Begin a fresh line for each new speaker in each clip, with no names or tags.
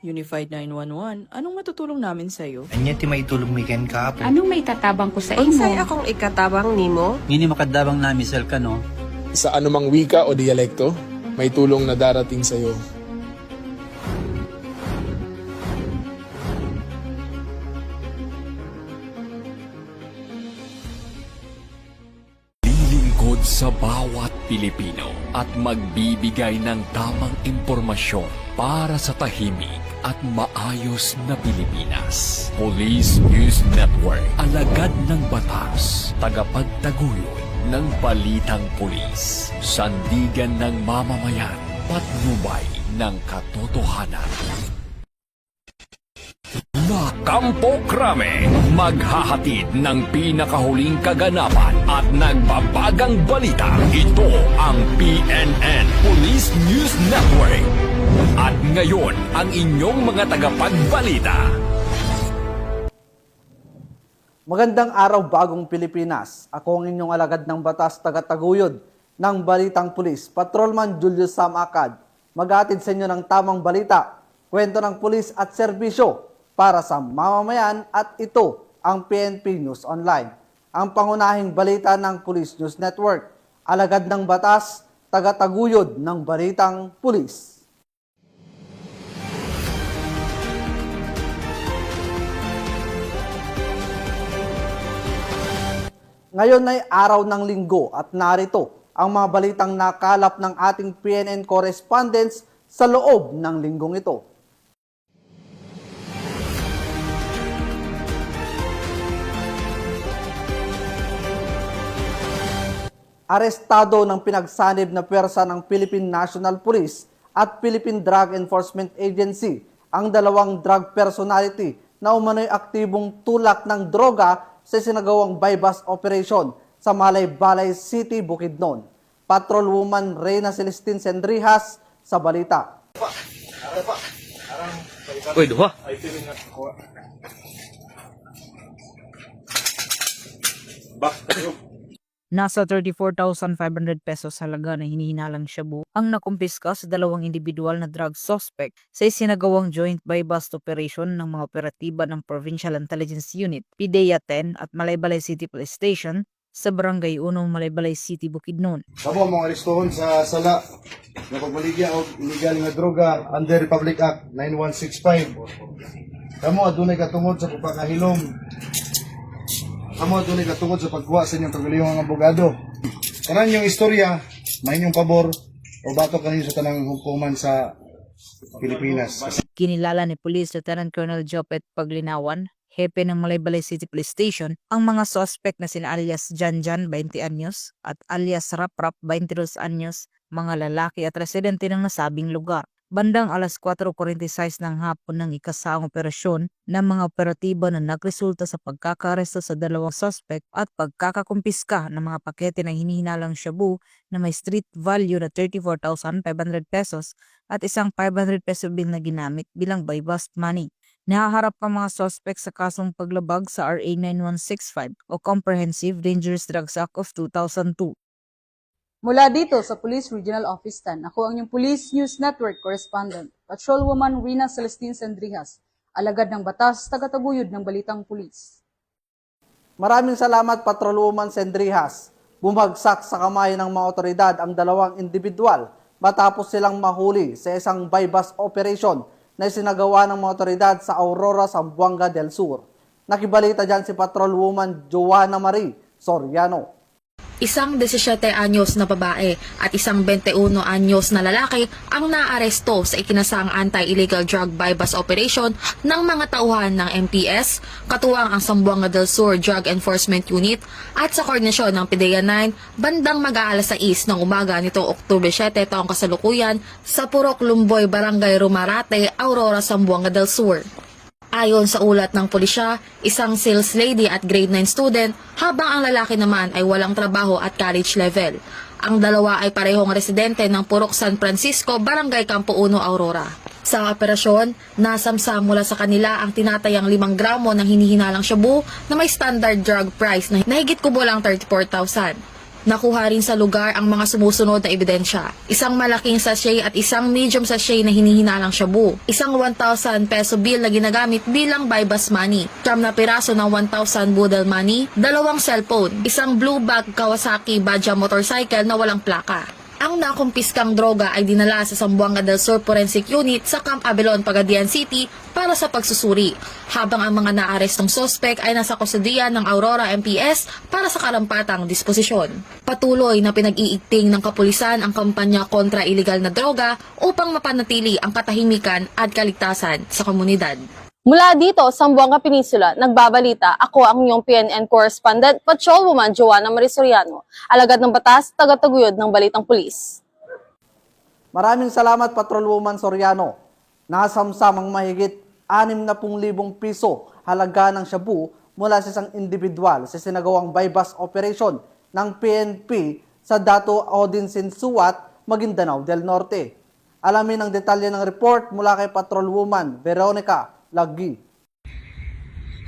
Unified 911, anong matutulong namin sa'yo?
Anya ti maitulog mi ken kapo.
Anong may tatabang ko sa
Unsay
imo?
akong ikatabang nimo?
Ngini makadabang namisal ka no.
Sa anumang wika o dialekto, may tulong na darating sa iyo.
Lilingkod sa bawat Pilipino at magbibigay ng tamang impormasyon para sa tahimik at maayos na Pilipinas. Police News Network, alagad ng batas, tagapagtaguyod ng balitang pulis, sandigan ng mamamayan, patnubay ng katotohanan. Na Kampo Krame, maghahatid ng pinakahuling kaganapan at nagbabagang balita. Ito ang PNN Police News Network. At ngayon, ang inyong mga tagapagbalita.
Magandang araw, bagong Pilipinas. Ako ang inyong alagad ng batas, tagataguyod ng Balitang Pulis, Patrolman Julius Sam Acad. Maghatid sa inyo ng tamang balita, kwento ng pulis at serbisyo para sa mamamayan, at ito ang PNP News Online. Ang pangunahing balita ng Police News Network, alagad ng batas, tagataguyod ng Balitang Pulis. Ngayon ay araw ng linggo at narito ang mga balitang nakalap ng ating PNN correspondents sa loob ng linggong ito. Arestado ng pinagsanib na pwersa ng Philippine National Police at Philippine Drug Enforcement Agency ang dalawang drug personality na umano'y aktibong tulak ng droga sa sinagawang bypass operation sa Malay-Balay City, Bukidnon. Patrolwoman Reyna Celestine Sendrijas sa balita.
Uy, duha.
Nasa 34,500 pesos halaga na hinihinalang shabu ang nakumpiska sa dalawang individual na drug suspect sa isinagawang joint buy-bust operation ng mga operatiba ng Provincial Intelligence Unit, PDEA 10 at Malaybalay City Police Station sa Barangay 1, Malaybalay City, Bukidnon.
Kamo mga arestuhon sa sala na pagbaligya og illegal nga droga under Republic Act 9165. Kamo adunay katungod sa pagpakahilom. Kamo adunay katungod sa pagkuha sa inyong kagalingon nga abogado. Karan yung istorya, may inyong pabor o batok kaninyo sa tanang hukuman sa Pilipinas.
Kinilala ni Police Lieutenant Colonel Jopet Paglinawan, hepe ng Malaybalay City Police Station, ang mga suspect na sina alias Janjan, 20 anyos, at alias Raprap, 22 anyos, mga lalaki at residente ng nasabing lugar. Bandang alas 4:46 ng hapon ng ikasaang operasyon ng mga operatiba na nagresulta sa pagkakaresto sa dalawang suspect at pagkakakumpiska ng mga pakete ng hinihinalang shabu na may street value na 34,500 pesos at isang 500 peso bill na ginamit bilang buy-bust money. Nahaharap ang mga suspect sa kasong paglabag sa RA 9165 o Comprehensive Dangerous Drugs Act of 2002.
Mula dito sa Police Regional Office 10, ako ang inyong Police News Network Correspondent, Patrolwoman Reyna Celestine Sendrijas, alagad ng batas, tagataguyod ng Balitang Pulis.
Maraming salamat, Patrolwoman Sendrijas. Bumagsak sa kamay ng mga otoridad ang dalawang individual matapos silang mahuli sa isang buy-bust operation na isinagawa ng mga otoridad sa Aurora, Zamboanga del Sur. Nakibalita dyan si Patrolwoman Joanna Marie Soriano.
Isang 17 anyos na babae at isang 21 anyos na lalaki ang naaresto sa ikinasang anti-illegal drug buy-bust operation ng mga tauhan ng MPS, katuwang ang Zamboanga del Sur Drug Enforcement Unit at sa koordinasyon ng PDEA 9 bandang mag-aalas 6 ng umaga nitong Oktubre 7 taong kasalukuyan sa Purok Lumboy, Barangay Rumarate, Aurora, Zamboanga del Sur. Ayon sa ulat ng pulisya, isang sales lady at grade 9 student, habang ang lalaki naman ay walang trabaho at college level. Ang dalawa ay parehong residente ng Purok San Francisco, Barangay Campo 1, Aurora. Sa operasyon, nasamsam mula sa kanila ang tinatayang 5 gramo ng hinihinalang shabu na may standard drug price na higit kubo lang 34,000. Nakuha rin sa lugar ang mga sumusunod na ebidensya. Isang malaking sachet at isang medium sachet na hinihinalang shabu. Isang 1,000 peso bill na ginagamit bilang buy-bus money. 9 na piraso ng 1,000 budel money. 2 cellphone. Isang blue bag Kawasaki Badja motorcycle na walang plaka. Ang nakumpiskang droga ay dinala sa Zamboanga del Sur Forensic Unit sa Camp Abelon, Pagadian City para sa pagsusuri, habang ang mga naarestong sospek ay nasa kustodiya ng Aurora MPS para sa karampatang disposisyon. Patuloy na pinag-iigting ng kapulisan ang kampanya kontra iligal na droga upang mapanatili ang katahimikan at kaligtasan sa komunidad.
Mula dito, Zamboanga Peninsula, nagbabalita, ako ang inyong PNN correspondent, Patrolwoman Joanna Marisoriano, alagad ng batas, tagataguyod ng Balitang Pulis.
Maraming salamat, Patrolwoman Soriano. Nasamsamang mahigit 60,000 piso halaga ng shabu mula sa isang individual sa sinagawang buy-bus operation ng PNP sa Dato Odinsin Suwat, Maguindanao del Norte. Alamin ang detalye ng report mula kay Patrolwoman Veronica Lagi.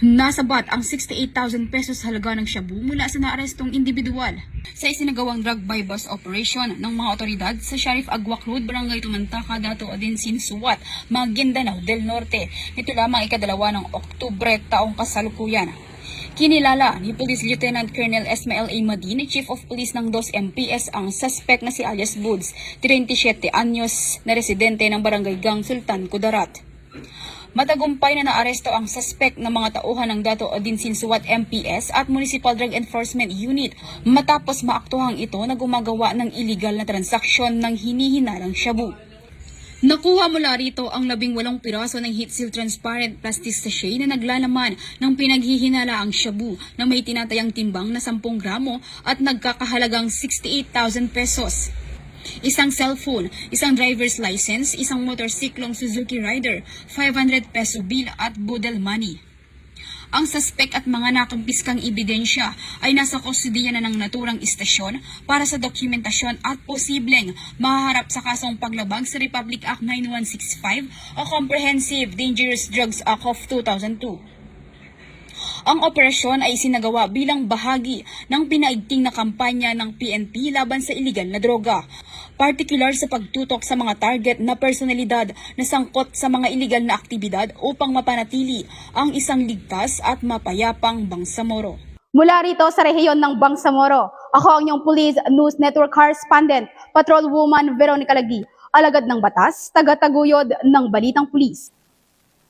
Nasabat ang 68,000 pesos halaga ng shabu mula sa naarestong individual sa isinagawang drug buy-bus operation ng mga otoridad sa Sheriff Agwak Road, Barangay Tumantaka, Dato Odinsin Suwat, Maguindanao del Norte. Ito lamang ikadalawa ng Oktubre taong kasalukuyan. Kinilala ni Police Lieutenant Colonel Esmael A. Madin, Chief of Police ng 2 MPS, ang suspect na si alias Buds, 37 anyos na residente ng Barangay Gang Sultan, Kudarat. Matagumpay na naaresto ang suspect ng mga tauhan ng Dato Odinsin Suwat MPS at Municipal Drug Enforcement Unit matapos maaktuhang ito na gumagawa ng illegal na transaksyon ng hinihinalang shabu. Nakuha mula rito ang 18 piraso ng heat seal transparent plastic sachet na naglalaman ng pinaghihinalaang shabu na may tinatayang timbang na 10 gramo at nagkakahalagang 68,000 pesos. Isang cellphone, isang driver's license, isang motorsiklong Suzuki Rider, 500 peso bill at budel money. Ang suspect at mga nakumpiskang ebidensya ay nasa kustodiya na ng naturang istasyon para sa dokumentasyon at posibleng mahaharap sa kasong paglabag sa Republic Act 9165 o Comprehensive Dangerous Drugs Act of 2002. Ang operasyon ay isinagawa bilang bahagi ng pinaigting na kampanya ng PNP laban sa iligal na droga, partikular sa pagtutok sa mga target na personalidad na sangkot sa mga iligal na aktibidad upang mapanatili ang isang ligtas at mapayapang Bangsamoro.
Mula rito sa rehiyon ng Bangsamoro, ako ang inyong Police News Network correspondent, Patrolwoman Veronica Lagi, alagad ng batas, tagataguyod ng Balitang Pulis.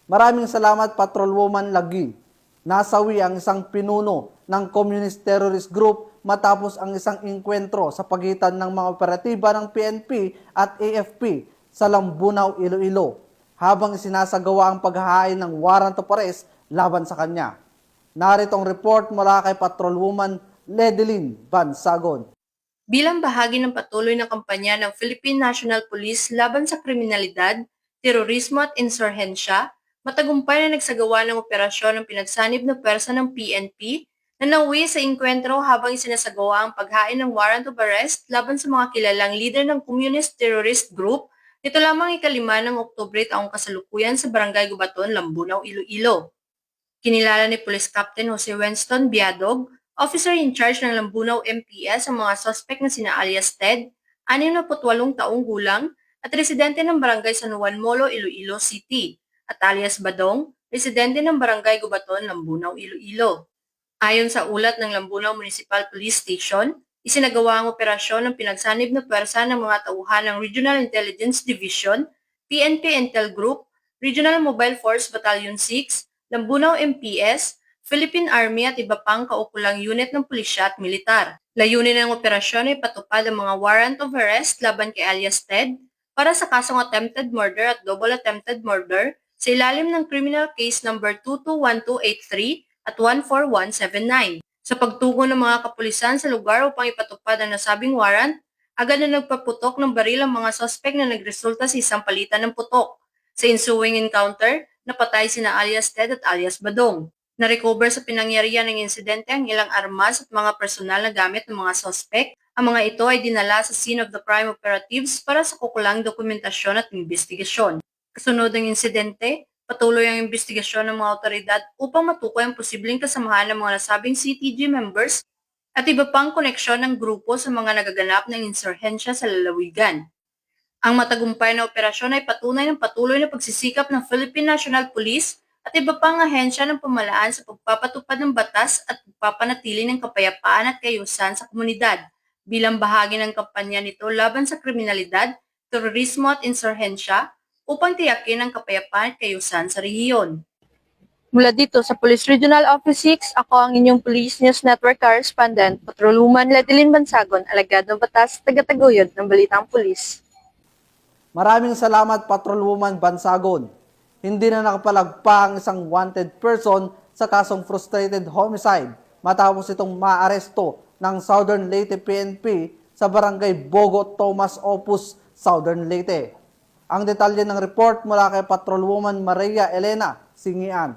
Maraming salamat, Patrolwoman Lagi. Nasawi ang isang pinuno ng Communist Terrorist Group matapos ang isang inkwentro sa pagitan ng mga operatiba ng PNP at AFP sa Lambunaw, Iloilo, habang isinasagawa ang paghahain ng warrant of arrest laban sa kanya. Narito ang report mula kay Patrolwoman Ledeline Bansagon.
Bilang bahagi ng patuloy na kampanya ng Philippine National Police laban sa kriminalidad, terorismo at insurhensya, matagumpay na nagsagawa ng operasyon ng pinagsanib na pwersa ng PNP na nauwi sa inkwentro habang isinasagawa ang paghain ng warrant of arrest laban sa mga kilalang leader ng Communist Terrorist Group nito lamang 5 ng Oktubre taong kasalukuyan sa Barangay Gubaton, Lambunaw, Iloilo. Kinilala ni Police Captain Jose Winston Biadog, officer in charge ng Lambunaw MPS, ang mga suspect na sina alias Ted, 68 taong gulang, at residente ng Barangay San Juan Molo, Iloilo City, at alias Badong, residente ng Barangay Gubaton, Lambunaw, Iloilo. Ayon sa ulat ng Lambunaw Municipal Police Station, isinagawa ang operasyon ng pinagsanib na pwersa ng mga tauhan ng Regional Intelligence Division, PNP Intel Group, Regional Mobile Force Battalion 6, Lambunaw MPS, Philippine Army at iba pang kaukulang unit ng pulisya at militar. Layunin ng operasyon ay patupad ang mga warrant of arrest laban kay alias Ted para sa kasong attempted murder at double attempted murder sa ilalim ng criminal case number 221283 at 14179. Sa pagtugon ng mga kapulisan sa lugar upang ipatupad ang nasabing warrant, agad na nagpaputok ng baril ang mga sospek na nagresulta sa isang palitan ng putok. Sa ensuing encounter, napatay sina alias Ted at alias Badong. Na-recover sa pinangyarihan ng insidente ang ilang armas at mga personal na gamit ng mga sospek. Ang mga ito ay dinala sa scene of the crime operatives para sa kukulang dokumentasyon at investigasyon. Kasunod ng insidente, patuloy ang investigasyon ng mga otoridad upang matukoy ang posibleng kasamahan ng mga nasabing CTG members at iba pang koneksyon ng grupo sa mga nagaganap ng insurhensya sa lalawigan. Ang matagumpay na operasyon ay patunay ng patuloy na pagsisikap ng Philippine National Police at iba pang ahensya ng pamahalaan sa pagpapatupad ng batas at pagpapanatili ng kapayapaan at kaayusan sa komunidad bilang bahagi ng kampanya nito laban sa kriminalidad, terorismo at insurhensya upang tiyakin ang kapayapaan at kaayusan sa rehiyon. Mula dito sa Police Regional Office 6, ako ang inyong Police News Network Correspondent, Patrolwoman Ledilyn Bansagon, alagad ng batas, tagataguyod ng Balitang Pulis.
Maraming salamat, Patrolwoman Bansagon. Hindi na nakapalagpa ang isang wanted person sa kasong frustrated homicide matapos itong maaresto ng Southern Leyte PNP sa Barangay Bogo, Tomas Opus, Southern Leyte. Ang detalye ng report mula kay Patrolwoman Maria Elena Singian.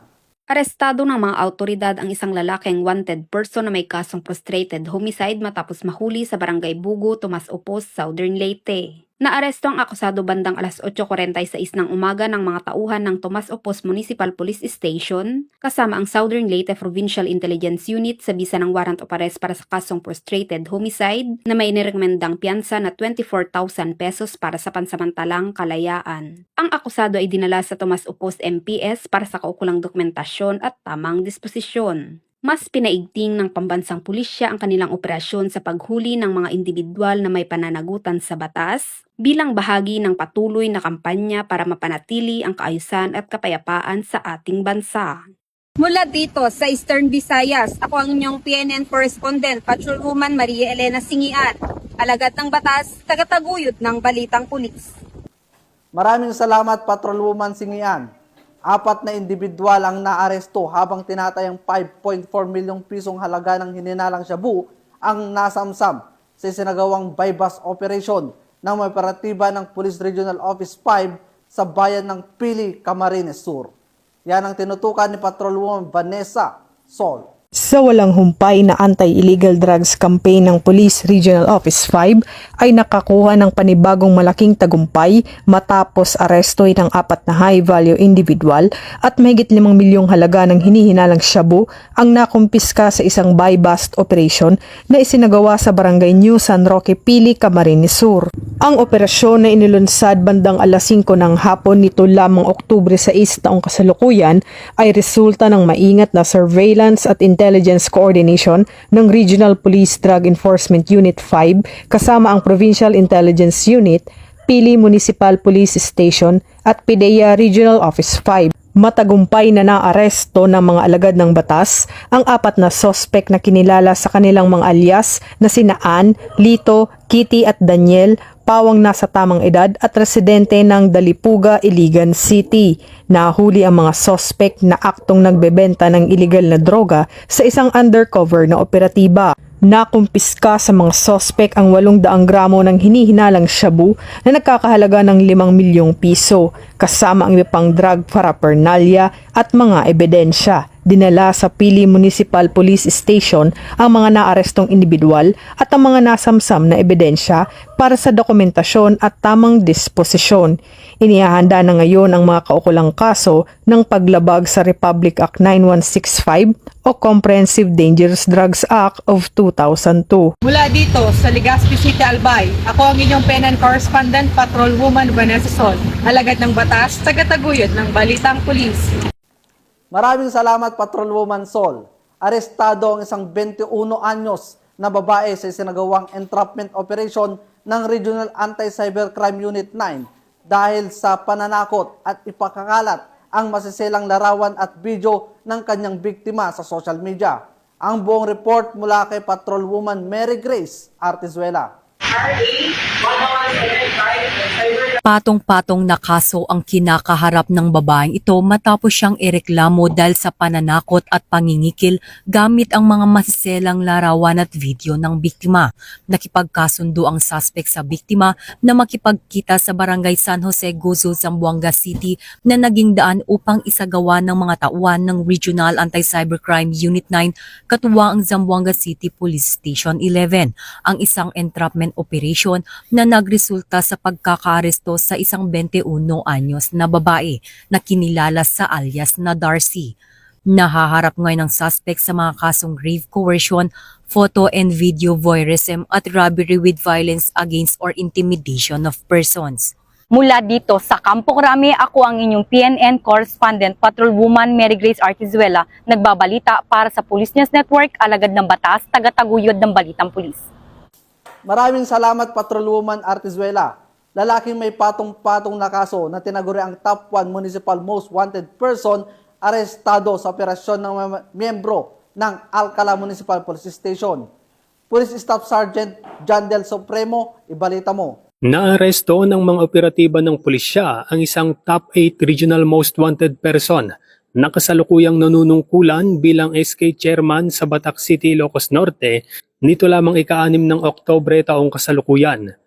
Arestado ng mga autoridad ang isang lalaking wanted person na may kasong frustrated homicide matapos mahuli sa Barangay Bugo, Tomas Opos, Southern Leyte. Naaresto ang akusado bandang alas 8:46 ng umaga ng mga tauhan ng Tomas Opos Municipal Police Station kasama ang Southern Leyte Provincial Intelligence Unit sa bisa ng warrant of arrest para sa kasong frustrated homicide na may inirekomendang piyansa na 24,000 pesos para sa pansamantalang kalayaan. Ang akusado ay dinala sa Tomas Opos MPS para sa kaukulang dokumentasyon at tamang disposisyon. Mas pinaigting ng pambansang pulisya ang kanilang operasyon sa paghuli ng mga individual na may pananagutan sa batas bilang bahagi ng patuloy na kampanya para mapanatili ang kaayusan at kapayapaan sa ating bansa. Mula dito sa Eastern Visayas, ako ang inyong PNN Correspondent, Patrolwoman Maria Elena Singian, alagad ng batas, tagataguyod ng Balitang Pulis.
Maraming salamat, Patrolwoman Singian. 4 na individual ang naaresto habang tinatayang 5.4 milyong pisong halaga ng hininalang shabu ang nasamsam sa isinagawang bypass operation ng may operatiba ng Police Regional Office 5 sa bayan ng Pili, Camarines Sur. Yan ang tinutukan ni Patrolwoman Vanessa Sol.
Sa walang humpay na anti-illegal drugs campaign ng Police Regional Office 5 ay nakakuha ng panibagong malaking tagumpay matapos arestoy ng 4 na high-value individual at mahigit 5 milyong halaga ng hinihinalang shabu ang nakumpiska sa isang buy-bust operation na isinagawa sa Barangay New San Roque, Pili, Camarines Sur. Ang operasyon na inilunsad bandang alas 5 ng hapon nito lamang Oktubre 6 taong kasalukuyan ay resulta ng maingat na surveillance at intelligence coordination ng Regional Police Drug Enforcement Unit 5 kasama ang Provincial Intelligence Unit, Pili Municipal Police Station at PIDEA Regional Office 5. Matagumpay na naaresto ng mga alagad ng batas ang 4 na sospek na kinilala sa kanilang mga alias na sina Ann, Lito, Kitty at Daniel, pawang nasa tamang edad at residente ng Dalipuga, Iligan City. Nahuli ang mga sospek na aktong nagbebenta ng illegal na droga sa isang undercover na operatiba. Nakumpiska sa mga sospek ang 800 gramo ng hinihinalang shabu na nagkakahalaga ng 5 milyong piso, kasama ang iba pang drug paraphernalia at mga ebidensya. Dinala sa Pili Municipal Police Station ang mga naarestong individual at ang mga nasamsam na ebidensya para sa dokumentasyon at tamang disposisyon. Inihahanda na ngayon ang mga kaukulang kaso ng paglabag sa Republic Act 9165 o Comprehensive Dangerous Drugs Act of 2002.
Mula dito sa Legazpi City, Albay, ako ang inyong PNN Correspondent, Patrolwoman Vanessa Sol, alagad ng batas, tagataguyod ng Balitang Pulis.
Maraming salamat, Patrolwoman Sol. Arestado ang isang 21 anyos na babae sa isinagawang entrapment operation ng Regional Anti-Cybercrime Unit 9 dahil sa pananakot at ipakakalat ang masiselang larawan at video ng kanyang biktima sa social media. Ang buong report mula kay Patrolwoman Mary Grace Artizuela.
Patong-patong na kaso ang kinakaharap ng babaeng ito matapos siyang ireklamo dahil sa pananakot at pangingikil gamit ang mga masiselang larawan at video ng biktima. Nakipagkasundo ang suspect sa biktima na makipagkita sa Barangay San Jose, Gozo, Zamboanga City na naging daan upang isagawa ng mga tauhan ng Regional Anti-Cybercrime Unit 9 katuwa ang Zamboanga City Police Station 11. Ang isang entrapment operation na nagresulta sa pagkakaaresto sa isang 21 anyos na babae na kinilala sa alias na Darcy. Nahaharap ngayon ng suspect sa mga kasong grave coercion, photo and video voyeurism at robbery with violence against or intimidation of persons.
Mula dito sa Campo Crame, ako ang inyong PNN correspondent, Patrolwoman Mary Grace Artizuela, nagbabalita para sa Police News Network, alagad ng batas, tagataguyod ng Balitang Pulis.
Maraming salamat, Patrolwoman Artizuela. Lalaking may patong-patong na kaso na tinaguri ang top 1 municipal most wanted person arestado sa operasyon ng miyembro ng Alcala Municipal Police Station. Police Staff Sergeant John Del Supremo, ibalita mo.
Naaresto ng mga operatiba ng pulisya ang isang top 8 regional most wanted person na kasalukuyang nanunungkulan bilang SK Chairman sa Batac City, Ilocos Norte nito lamang ika-6 ng Oktubre taong kasalukuyan.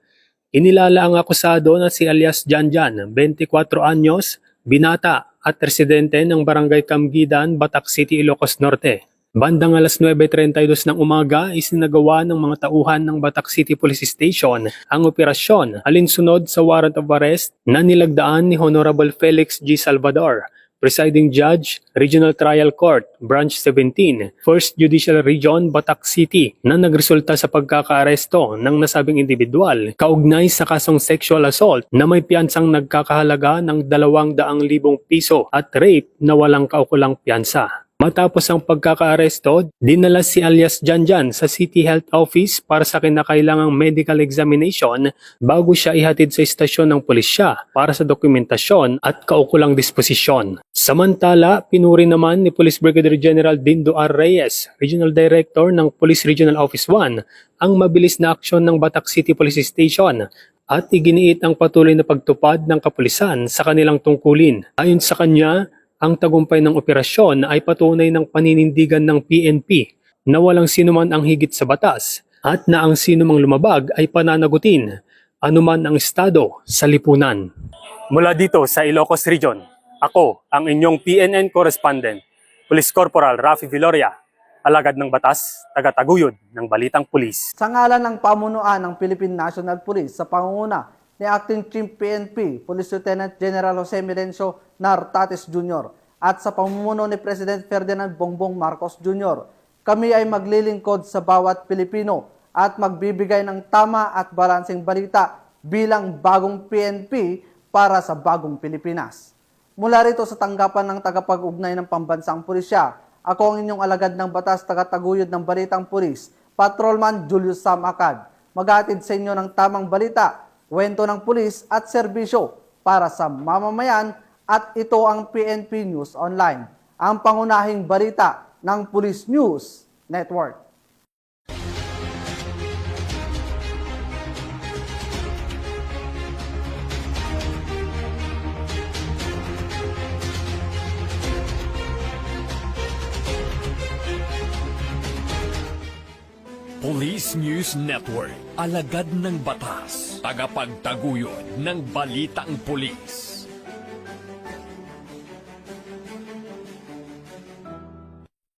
Inilala ang akusado na si alias Janjan, 24 anyos, binata at residente ng Barangay Camgidan, Batac City, Ilocos Norte. Bandang alas 9:32 ng umaga, isinagawa ng mga tauhan ng Batac City Police Station ang operasyon alinsunod sa warrant of arrest na nilagdaan ni Honorable Felix G. Salvador, Presiding Judge, Regional Trial Court, Branch 17, 1st Judicial Region, Batac City, na nagresulta sa pagkakaaresto ng nasabing individual kaugnay sa kasong sexual assault na may piyansang nagkakahalaga ng 200,000 piso at rape na walang kaukulang piyansa. Matapos ang pagkakaaresto, dinala si alias Janjan sa City Health Office para sa kinakailangang medical examination bago siya ihatid sa istasyon ng pulisya para sa dokumentasyon at kaukulang disposisyon. Samantala, pinuri naman ni Police Brigadier General Dindo R. Reyes, Regional Director ng Police Regional Office 1, ang mabilis na aksyon ng Batac City Police Station at iginiit ang patuloy na pagtupad ng kapulisan sa kanilang tungkulin. Ayon sa kanya, ang tagumpay ng operasyon ay patunay ng paninindigan ng PNP na walang sinuman ang higit sa batas at na ang sinumang lumabag ay pananagutin, anuman ang estado sa lipunan. Mula dito sa Ilocos Region, ako ang inyong PNN correspondent, Police Corporal Rafi Viloria, alagad ng batas, tagataguyod ng Balitang Pulis.
Sa ngalan ng pamunuan ng Philippine National Police sa pangunguna ni Acting Chief PNP, Police Lieutenant General Jose Melencio Nartates Jr. at sa pamumuno ni President Ferdinand Bongbong Marcos Jr., kami ay maglilingkod sa bawat Pilipino at magbibigay ng tama at balanseng balita bilang bagong PNP para sa bagong Pilipinas. Mula rito sa tanggapan ng tagapag-ugnay ng pambansang pulisya, ako ang inyong alagad ng batas, tagataguyod ng Balitang Pulis, Patrolman Julius Sam Acad, maghatid sa inyo ng tamang balita, kwento ng pulis at serbisyo para sa mamamayan, at ito ang PNP News Online, ang pangunahing balita ng Police News Network.
Police News Network, alagad ng batas, tagapagtaguyod ng Balitang Pulis.